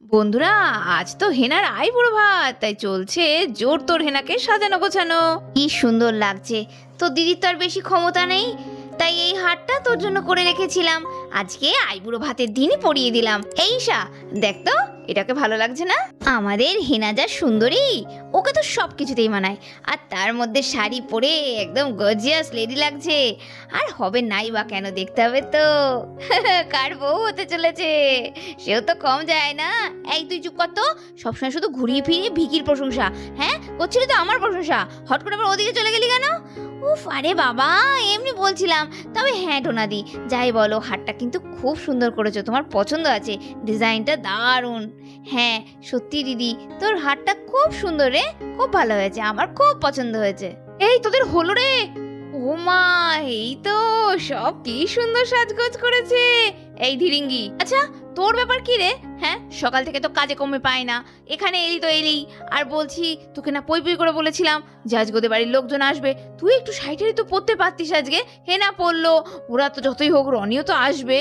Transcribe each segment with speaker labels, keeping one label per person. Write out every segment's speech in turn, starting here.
Speaker 1: বন্ধুরা, আজ তো হেনার আইবুড়ো ভাত, তাই চলছে জোর তোর হেনাকে সাজানো গোছানো।
Speaker 2: কি সুন্দর লাগছে। তো দিদির তো আর বেশি ক্ষমতা নেই, তাই এই হারটা তোর জন্য করে রেখেছিলাম। আজকে আইবুড়ো ভাতের দিনই পরিয়ে দিলাম। এই ঈশা, দেখ তো এটাকে ভালো লাগছে না? আমাদের হেনা যা সুন্দরী, ওকে তো সব কিছুতেই মানায়। আর তার মধ্যে শাড়ি পরে একদম গর্জিয়াস লেডি লাগছে। আর হবে নাই বা কেন, দেখতে হবে তো কার বউ হতে চলেছে, সেও তো কম যায় না। এই তুই চুপ কর তো, সবসময় শুধু ঘুরিয়ে ফিরিয়ে ভিকির প্রশংসা। হ্যাঁ, করছিলি তো আমার প্রশংসা, হট করে আবার ওদিকে চলে গেলি কেন? উফ, আরে বাবা এমনি বলছিলাম। তবে হ্যাঁ টোনাদি, যাই বলো, হারটা কিন্তু খুব সুন্দর করেছো, তোমার পছন্দ আছে, ডিজাইনটা দারুণ। হ্যাঁ সত্যি দিদি, তোর হারটা খুব সুন্দর রে, খুব ভালো হয়েছে, আমার খুব পছন্দ হয়েছে।
Speaker 1: এই তোদের হলো রে? ও মা, এই তো সব কি সুন্দর সাজগোজ করেছে এই ধীরিঙ্গি। আচ্ছা তোর ব্যাপার কি রে? হ্যাঁ, সকাল থেকে তো কাজে কমে পাই না, এখানে এলি তো এলি। আর বলছি, তোকে না পই পই করে বলেছিলাম যে আজকে ওদের বাড়ির লোকজন আসবে, তুই একটু শাড়িটারি তো পরতে পারতিস আজকে। হেনা পরলো, ওরা তো যতই হোক রনিও তো আসবে।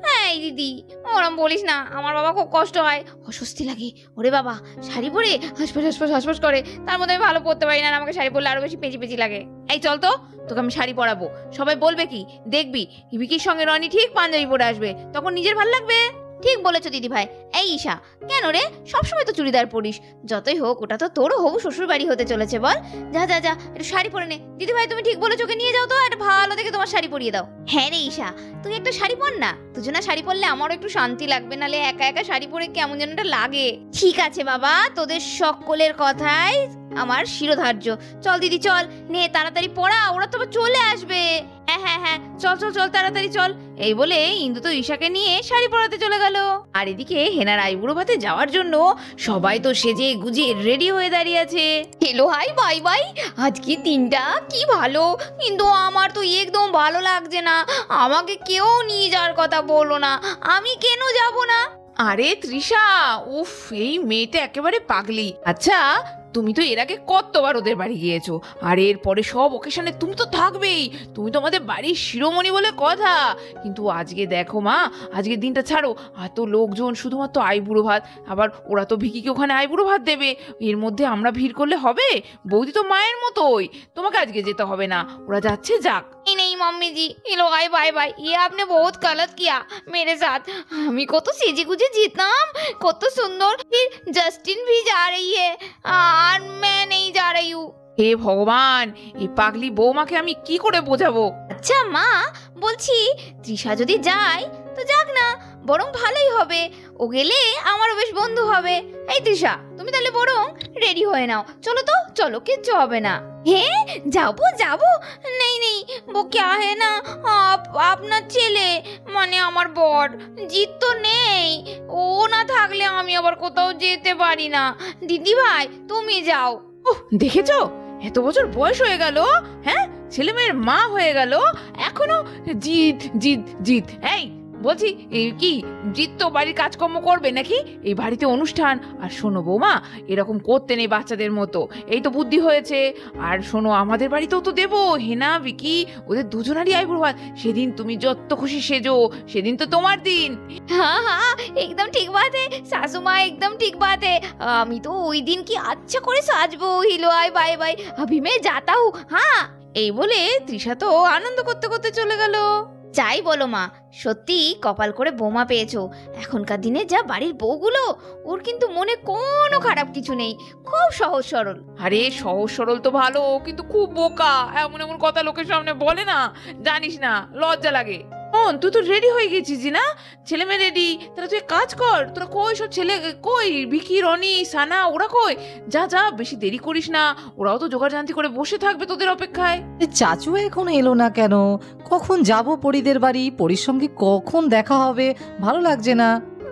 Speaker 2: হ্যাঁ এই দিদি, ওরম বলিস না, আমার বাবা খুব কষ্ট হয়, অস্বস্তি লাগে। ওরে বাবা, শাড়ি পরে হাসপাস হাসপাস হাসপাস করে, তার মধ্যে আমি ভালো পরতে পারি না, আমাকে শাড়ি পরলে আরো বেশি পেঁচি পেঁচি লাগে।
Speaker 1: এই চল তো, তোকে আমি শাড়ি পরাবো। সবাই বলবে কি, দেখবি ভিকির সঙ্গে রনি ঠিক পাঞ্জাবি পরে আসবে, তখন নিজের ভাল লাগবে।
Speaker 2: ঠিক বলেছো দিদি ভাই। এই ঈশা, কেন রে সবসময় তো চুড়িদার পরিস? যতই হোক ওটা তো তোরও হবু শ্বশুর বাড়ি হতে চলেছে, বল। যা যা যা, একটু শাড়ি পরে নে। দিদি ভাই তুমি ঠিক বলেছো, ওকে নিয়ে যাও তো, একটা ভালো দেখে তোমার শাড়ি পরিয়ে দাও। হ্যাঁ রে ঈশা, তুই একটা শাড়ি পর না, দুজনা শাড়ি পরলে আমারও একটু শান্তি লাগবে, নালে একা একা শাড়ি পরে কেমন যেন একটা লাগে। ঠিক আছে বাবা, তোদের সকলের কথাই আমার শিরোধার্য। চল দিদি চল, নে তাড়াতাড়ি পড়া, ওরা তো চলে আসবে।
Speaker 1: হ্যাঁ হ্যাঁ হ্যাঁ, চল চল চল তাড়াতাড়ি চল। এই বলে ইন্দু তো ঈশাকে নিয়ে শাড়ি পরাতে চলে গেল। আর এদিকে হেনার আইবুড়ো ভাতে যাওয়ার জন্য সবাই তো সেজে গুজে রেডি হয়ে দাঁড়িয়ে আছে।
Speaker 2: হ্যালো হাই বাই বাই, আজকে দিনটা কি ভালো, কিন্তু আমার তো একদম ভালো লাগছে না। আমাকে কেউ নিয়ে যাওয়ার কথা বললো না, আমি কেন যাব না?
Speaker 1: আরে তৃষা, উফ, এই মেয়েটা একেবারে পাগলি। আচ্ছা তুমি তো এর আগে কতবার ওদের বাড়ি গিয়েছো, আর এরপরে সব ওকেশনে তুমি তো থাকবেই, তুমি তো আমাদের বাড়ির শিরোমণি বলে কথা। কিন্তু আজকে দেখো মা, আজকের দিনটা ছাড়ো, এত লোকজন, শুধুমাত্র আইবুড়ো ভাত, আবার ওরা তো ভিকিকে ওখানে আইবুড়ো ভাত দেবে, এর মধ্যে আমরা ভিড় করলে হবে? বৌদি তো মায়ের মতোই, তোমাকে আজকে যেতে হবে না, ওরা যাচ্ছে যাক।
Speaker 2: नहीं मम्मी जी, ये लोग आए बाय बाय, ये आपने बहुत गलत किया मेरे साथ। আমি কত সেজে গুজে যেতাম, কত সুন্দর, फिर जस्टिन भी जा रही है और मैं नहीं जा रही हूँ।
Speaker 1: হে ভগবান, এই পাগলি বৌমাকে আমি কি করে বোঝাবো?
Speaker 2: আচ্ছা মা, বলছি তৃষা যদি যায় তো যাক না, বরং ভালোই হবে, ও গেলে আমারও বেশ বন্ধু হবে। এই তৃষা, তুমি তাহলে বরং রেডি হয়ে নাও, চলো তো চলো, কিচ্ছু হবে না। হ্যাঁ যাবো যাবো, নেই নেই वो क्या है ना, আপনার ছেলে মানে আমার বর জিত তো নেই, ও না থাকলে আমি আবার কোথাও যেতে পারি না। দিদি ভাই তুমি যাও।
Speaker 1: দেখেছো, এত বছর বয়স হয়ে গেল, হ্যাঁ, ছেলে মেয়ের মা হয়ে গেল, এখনো জিদ জিদ জিদ। এই বলছি, এই কি জিদ তো বাড়ির কাজকর্ম করবে নাকি? এই বাড়িতে অনুষ্ঠান। আর শোনো বৌমা, এরকম করতে নেই বাচ্চাদের মতো, এই তো বুদ্ধি হয়েছে। আর শোনো, আমাদের বাড়িতেও তো দেবো, হেনা ভিকি ওদের দুজনারই আইবুড়ো ভাত, সেদিন তুমি যত খুশি সেজো, সেদিন তো তোমার দিন।
Speaker 2: हाँ हाँ एकदम ठीक बात है सासू माँ, एकदम ठीक बात है। আমি তো ওই দিন কি আচ্ছা করে সাজবো। হিলো আই বাই বাই, अभी मैं जाता हूँ। हाँ
Speaker 1: এই বলে তৃষা তো আনন্দ করতে করতে চলে গেল।
Speaker 2: যাই বলো মা, সত্যি কপাল করে বৌমা পেয়েছো। এখনকার দিনে যা বাড়ির বউগুলো, ওর কিন্তু মনে কোনো খারাপ কিছু নেই, খুব সহজ সরল।
Speaker 1: আরে সহজ সরল তো ভালো, কিন্তু খুব বোকা, এমন এমন কথা লোকের সামনে বলে না, জানিস না, লজ্জা লাগে। তুই তো রেডি হয়ে গেছিস না, ছেলে মেয়ে রেডি, তাহলে তুই কাজ কর। তোরা কই সব ছেলে, কই ভিকি রনি সানা, ওরা কই? যা যা, বেশি দেরি করিস না, ওরাও তো জোগাড় জান্তি করে বসে থাকবে তোদের অপেক্ষায়।
Speaker 3: চাচু এখন এলো না কেন? কখন যাব পরিদের বাড়ি? পরির সঙ্গে কখন দেখা হবে? ভালো লাগছে না।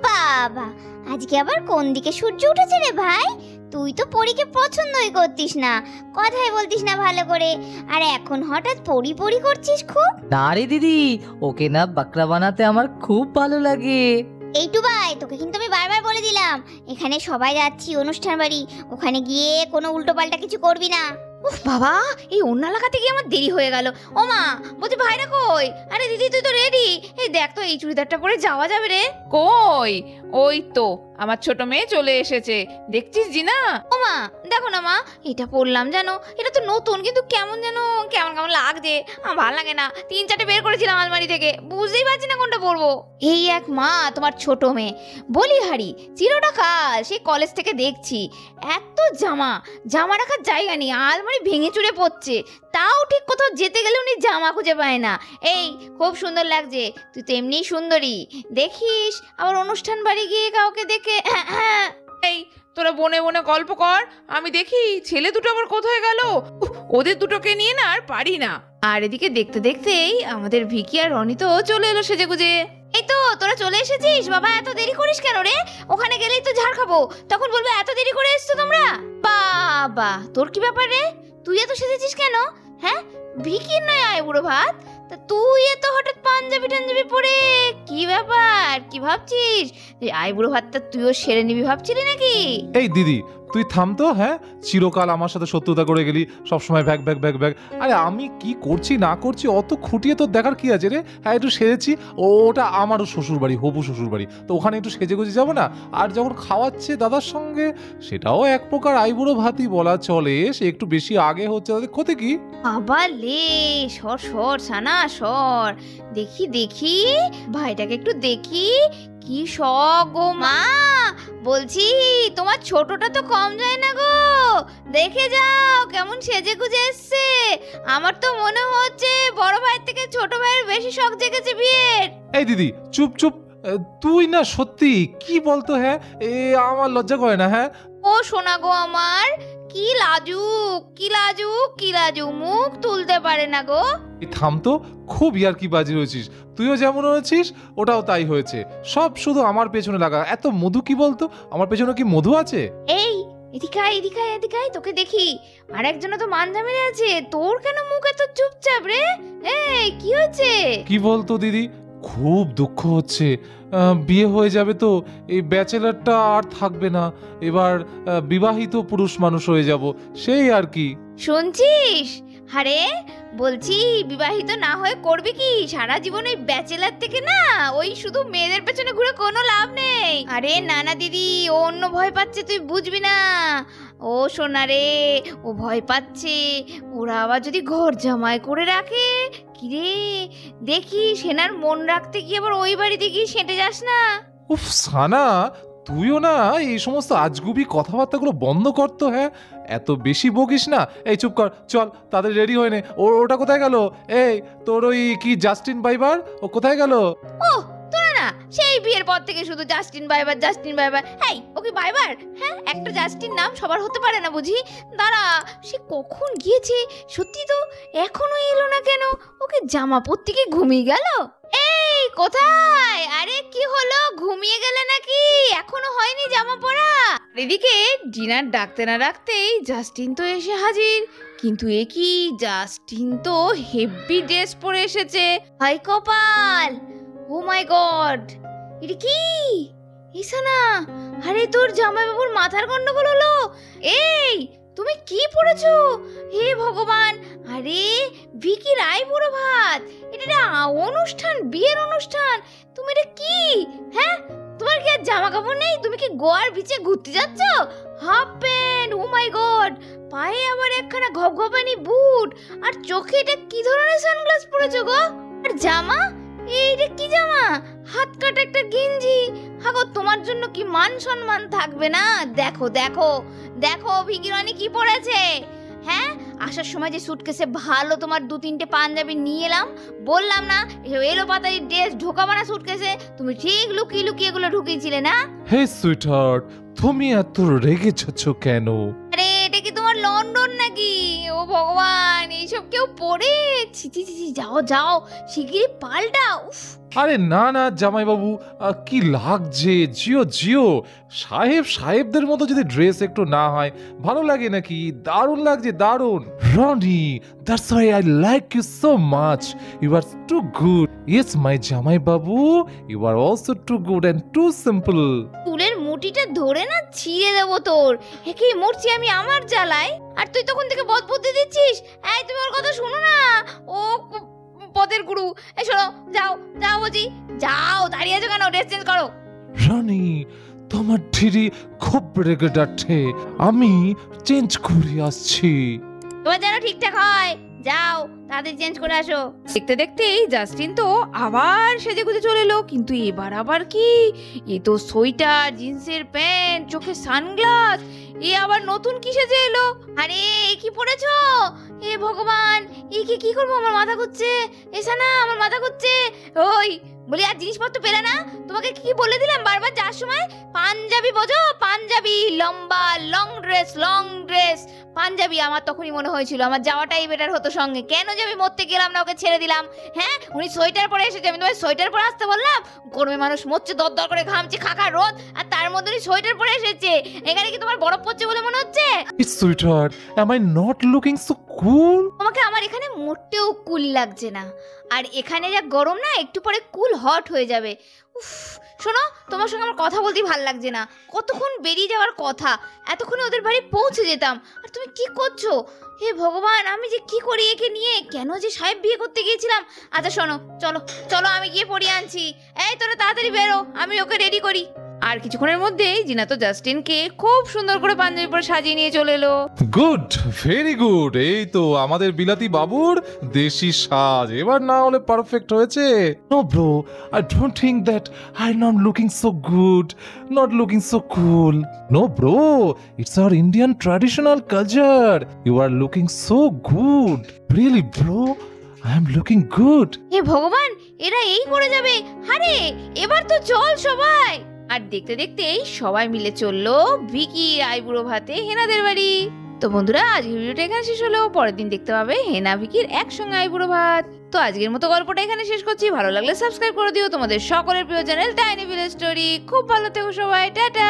Speaker 4: বাবা, আজকে আবার কোন দিকে সূর্য উঠেছে রে ভাই? তুই তো পরীকে পছন্দই করতিস না, কথাই বলতিস না ভালো করে, আর এখন হঠাৎ পরি পরি করছিস খুব।
Speaker 3: না রে দিদি, ওকে না বাকরা বানাতে আমার খুব ভালো লাগে।
Speaker 4: এইটু ভাই, তোকে কিন্তু আমি বারবার বলে দিলাম, এখানে সবাই যাচ্ছি অনুষ্ঠান বাড়ি, ওখানে গিয়ে কোনো উল্টো পাল্টা কিছু করবি না।
Speaker 2: উফ বাবা, এই অন্য এলাকাতে গিয়ে আমার দেরি হয়ে গেল। ও মা, বলছি ভাইরা কই? আরে দিদি তুই তো রেডি, এই দেখ তো এই চুড়িদারটা পরে যাওয়া যাবে রে?
Speaker 1: কই, ও ওই তো আমার ছোট মেয়ে চলে এসেছে, দেখছিস জিনা?
Speaker 2: ও মা, দেখো না মা, এটা পরলাম জানো, এটা তো নতুন কিন্তু কেমন যেন কেমন কেমন লাগছে, আমার ভালো লাগে না। 3-4টে বের করেছিলাম আলমারি থেকে, বুঝতেই পারছি না কোনটা পরবো। এই এক মা, তোমার ছোট মেয়ে বলিহারি চিরটা কাল সেই কলেজ থেকে দেখছি, এত জামা জামা রাখার জায়গা নেই, আলমারি ভেঙে চুরে পড়ছে, তাও ঠিক কোথাও যেতে গেলে উনি জামা খুঁজে পায় না। এই খুব সুন্দর লাগছে, তুই তো এমনিই সুন্দরী, দেখিস আবার অনুষ্ঠান বাড়ি গিয়ে কাউকে দেখে
Speaker 1: এই তোরা বনে বনে গল্প কর, আমি দেখি ছেলে দুটো আবার কোথায় গেল। ওদের দুটোকে নিয়ে না আর পারি না।
Speaker 2: আর এদিকে দেখতে দেখতেই আমাদের ভিকি আর রনি তো চলে এলো সেজে গুজে। এই তো তোরা চলে এসেছিস বাবা, এত দেরি করিস কেন রে? ওখানে গেলেই তো ঝাড় খাবো, তখন বলবে এত দেরি করে এসছো তোমরা। বাবা তোর কি ব্যাপার রে, তুই এত সেজেছিস কেন? হ্যাঁ, ভিকির নয় আইবুড়ো ভাত, তা তুই এত হঠাৎ পাঞ্জাবি টাঞ্জাবি পরে কি ব্যাপার, কি ভাবছিস? আইবুড়ো ভাতটা তুইও সেরে নিবি ভাবছিলি নাকি?
Speaker 5: এই দিদি তুই থাম তো। হ্যাঁ, চিরকাল আমার সাথে শত্রুতা করে গেলি, সবসময় ব্যাগ ব্যাগ ব্যাগ ব্যাগ। আরে আমি কি করছি না করছি অত খুঁটিয়ে তোর দেখার কি আছে রে? হ্যাঁ একটু সেজেছি, ওটা আমারও শ্বশুর বাড়ি, হবু শ্বশুর বাড়ি, তো ওখানে একটু সেজে গুজে যাবো না? আর যখন খাওয়াচ্ছে দাদার সঙ্গে, সেটাও এক প্রকার আইবুড়ো ভাতই বলা চলে, সে একটু বেশি আগে হচ্ছে, তাদের ক্ষতি কি?
Speaker 2: বাবা লে, সর সর সানা সর, দেখি দেখি ভাইটাকে একটু দেখি, কি শখ গো মা, বলছি তোমার ছোটটা তো কম যায় না গো, দেখে যাও কেমন সেজে গুজে এসছে। আমার তো মনে হচ্ছে বড় ভাইয়ের থেকে ছোট ভাইয়ের বেশি শখ জেগেছে বিয়ের।
Speaker 5: এই দিদি চুপ চুপ, তুই না সত্যি কি বলতো? হ্যাঁ এ আমার লজ্জা করে না? হ্যাঁ
Speaker 2: ও শোনা গো আমার, কি লাজুক কি লাজুক কি লাজুক, মুখ তুলতে পারে না গো।
Speaker 5: এই থাম তো, খুব ইয়ার্কি বাজি হয়েছিস, তুইও যেমন হয়েছিস ওটাও তাই হয়েছে, সব শুধু আমার পেছনে লাগা। এত মধু কি বলতো, আমার পেছনে কি মধু আছে?
Speaker 2: এই এদিকে আয়, এদিকে আয়, এদিকে আয়, তোকে দেখি আর একজনও তো মানজা মেরে আছে, তোর কেন মুখ এত চুপচাপ রে? এই কি হয়েছে?
Speaker 5: কি বলতো দিদি, খুব দুঃখ হচ্ছে, বিয়ে হয়ে যাবে তো, এই ব্যাচেলারটা আর থাকবে না, এবার বিবাহিত পুরুষ মানুষ হয়ে যাব, সেই আর কি।
Speaker 2: শুনছিস? আরে বলছি বিবাহিত না হয়ে করবি কি সারা জীবন? ওই ব্যাচেলার থেকে না ওই শুধু মেয়েদের পেছনে ঘুরে কোনো লাভ নেই। আরে না না দিদি, ও অন্য ভয় পাচ্ছে, তুই বুঝবি না। ও সোনা রে, ও ভয় পাচ্ছে ওরা আবার যদি ঘর জামাই করে রাখে। কিরে দেখি সেনার মন রাখতে গিয়ে আবার ওই বাড়িতে গিয়ে সেঁটে যাস না।
Speaker 5: উফ সানা, তুইও না এই সমস্ত আজগুবি কথাবার্তাগুলো বন্ধ করতো। হ্যাঁ এত বেশি বকিস না, এই চুপ কর, চল তাদের রেডি হয়ে নে। ওটা কোথায় গেল? এই তোর ওই কি জাস্টিন বাইবার, ও কোথায় গেল?
Speaker 2: ও তোরা না সেই বিয়ের পর থেকে শুধু জাস্টিন বাইবার জাস্টিন বাইবার। এই ও কি বাইবার? হ্যাঁ, একটা জাস্টিন নাম সবার হতে পারে না বুঝি? দাঁড়া, সে কখন গিয়েছে সত্যি তো, এখনো এলো না কেন? ওকে জামা পরতে কি ঘুমিয়ে গেল? এই কোথায়? আরে কি হলো, ঘুমিয়ে গেলে নাকি? এখনো হয়নি জামা পরা? এদিকে ডিনার ডাকতে না ডাকতেই জাস্টিন তো এসে হাজির। কিন্তু এ কি, জাস্টিন তো হেভি ড্রেস পরে এসেছে, হাই কপাল, ও মাই গড, এটা কি? ইসানা, আরে তোর জামাইবাবুর মাথার গন্ডগোল হলো। এই তুমি কি পড়েছো? হে ভগবান, আরে ভিকি রায় বুড়ো ভাত, এটা অনুষ্ঠান, বিয়ের অনুষ্ঠান, তুমি এটা কি? হ্যাঁ তোমার কি আর জামা কাপড় নেই? তুমি কি গোয়ার বিচে ঘুরতে যাচ্ছ? হাফ প্যান্ট, ও মাই গড, পায়ে আবার একখানা ঘপঘপানি বুট, আর চোখে এটা কি ধরনের সানগ্লাস পরেছো গো? আর জামা, এইটা কি জামা? হাত কাটা একটা গেঞ্জি। হাগো তোমার জন্য কি মান সম্মান থাকবে না? দেখো দেখো দেখো ভিকি রানী কি পরেছে। হ্যাঁ, আসার সময় যে সুটকেসে ভালো তোমার 2-3টে পাঞ্জাবি নিয়ে এলাম, বললাম না এলো পাতারি ড্রেস ঢোকাবা না সুটকেসে? তুমি ঠিক লুকিয়ে লুকিয়ে এগুলো ঢুকিয়েছিলে না?
Speaker 5: হে সুইটহার্ট, তুমি এত রেগে যাচ্ছ কেন?
Speaker 2: আরে এটা কি তোমার লন্ডন নাকি? ও ভগবান, এইসব কেউ পরে? ছিচি ছিচি, যাও যাও শিগগিরই পাল্টা। উফ,
Speaker 5: আরে না না জামাইবাবু, কি লাগছে, জিও জিও, সাহেবদের মতো যদি ড্রেস একটু না হয় ভালো লাগে নাকি? দারুণ লাগছে, দারুণ। Roni, that's why I like you so much, you are too good. Yes my জামাইবাবু, you are also too good and too simple.
Speaker 2: চুলের মুঠিটা ধরে না ছিঁড়ে দেবো তোর, একেই মরছি আমি আমার জ্বালায়, আর তুই তখন থেকে বদবুদ্ধি দিচ্ছিস। এই তুমি ওর কথা শোনো না, ও পদের গুরু। এই শোনো, যাও যাও বলছি, যাও, দাঁড়িয়ে আছো কেন? ড্রেস চেঞ্জ করো।
Speaker 5: রানী তোমার ঢিরি খুব রেগে যাচ্ছে, আমি চেঞ্জ করে আসছি।
Speaker 2: তোমার যেন ঠিকঠাক হয়, যাও তাড়াতাড়ি চেঞ্জ করে আসো।
Speaker 1: দেখতে দেখতেই জাস্টিন তো আবার সেজে গুজে চলে এলো, কিন্তু এবার আবার কি, এ তো সোয়েটার, জিন্সের প্যান্ট, চোখে সানগ্লাস, এ আবার নতুন কি সেজে এলো।
Speaker 2: আরে এ কি পড়েছো? হে ভগবান, একে কি করবো? আমার মাথা ঘুরছে। এসা না, আমার মাথা ঘুরছে। ওই বলি, আর জিনিসপত্র পেলে না? তোমাকে কি বলে দিলাম বারবার যাওয়ার সময়? পাঞ্জাবি বোঝো? পাঞ্জাবি, লম্বা লং ড্রেস পাঞ্জাবি। আমার তখনই মনে হয়েছিল আমার যাওয়াটাই বেটার হতো সঙ্গে। কেন যে আমি মরতে গেলাম না, ওকে ছেড়ে দিলাম। হ্যাঁ, উনি সোয়েটার পরে এসেছে, আমি তোমায় সোয়েটার পরে আসতে বললাম? গরমে মানুষ মরছে, দরদর করে ঘামছে, খাকা রোদ, আর তার মধ্যে উনি সোয়েটার পরে এসেছে। এখানে কি তোমার বরফ পড়ছে বলে মনে হচ্ছে?
Speaker 5: Sweater, am I not looking so cool?
Speaker 2: তোমাকে আমার এখানে মোটেও কুল লাগছে না। আর এখানে যা গরম না, একটু পরে কুল হট হয়ে যাবে। উফ, শোনো, তোমার সঙ্গে আমার কথা বলতেই ভাল লাগছে না। কতক্ষণ বেরিয়ে যাওয়ার কথা, এতক্ষণে ওদের বাড়ি পৌঁছে যেতাম, আর তুমি কি করছো? হে ভগবান, আমি যে কি করি একে নিয়ে, কেন যে সাহেব বিয়ে করতে গিয়েছিলাম। আচ্ছা শোনো, চলো চলো, আমি গিয়ে পড়িয়ে আনছি। এই তোরা তাড়াতাড়ি বেরো, আমি ওকে রেডি করি।
Speaker 1: আর কিছুক্ষণের মধ্যেই জিনা তো জাস্টিনকে খুব সুন্দর করে পাঞ্জাবি পরে সাজিয়ে নিয়ে চলে এলো।
Speaker 5: Good, very good. এই তো আমাদের বিলাতি বাবুর দেশি সাজ, এবার না হলে পারফেক্ট হয়েছে। No bro, I don't think that I not looking so good, not looking so cool. No bro, it's our Indian traditional culture. You are looking so good, really bro, I am looking good.
Speaker 2: হে ভগবান, এরা এই করে যাবে? আরে এবার তো চল সবাই।
Speaker 1: আর দেখতে দেখতেই সবাই মিলে চললো ভিকি আইবুড়ো ভাতে হেনাদের বাড়ি। তো বন্ধুরা, আজকের ভিডিওটা এখানে শেষ হলো। পরের দিন দেখতে পাবে হেনা ভিকির একসঙ্গে আইবুড়ো ভাত। তো আজকের মতো গল্পটা এখানে শেষ করছি। ভালো লাগলে সাবস্ক্রাইব করে দিও তোমাদের সকলের প্রিয় চ্যানেল টাইনি ভিলেজ স্টোরি। খুব ভালো থেকো সবাই, টাটা।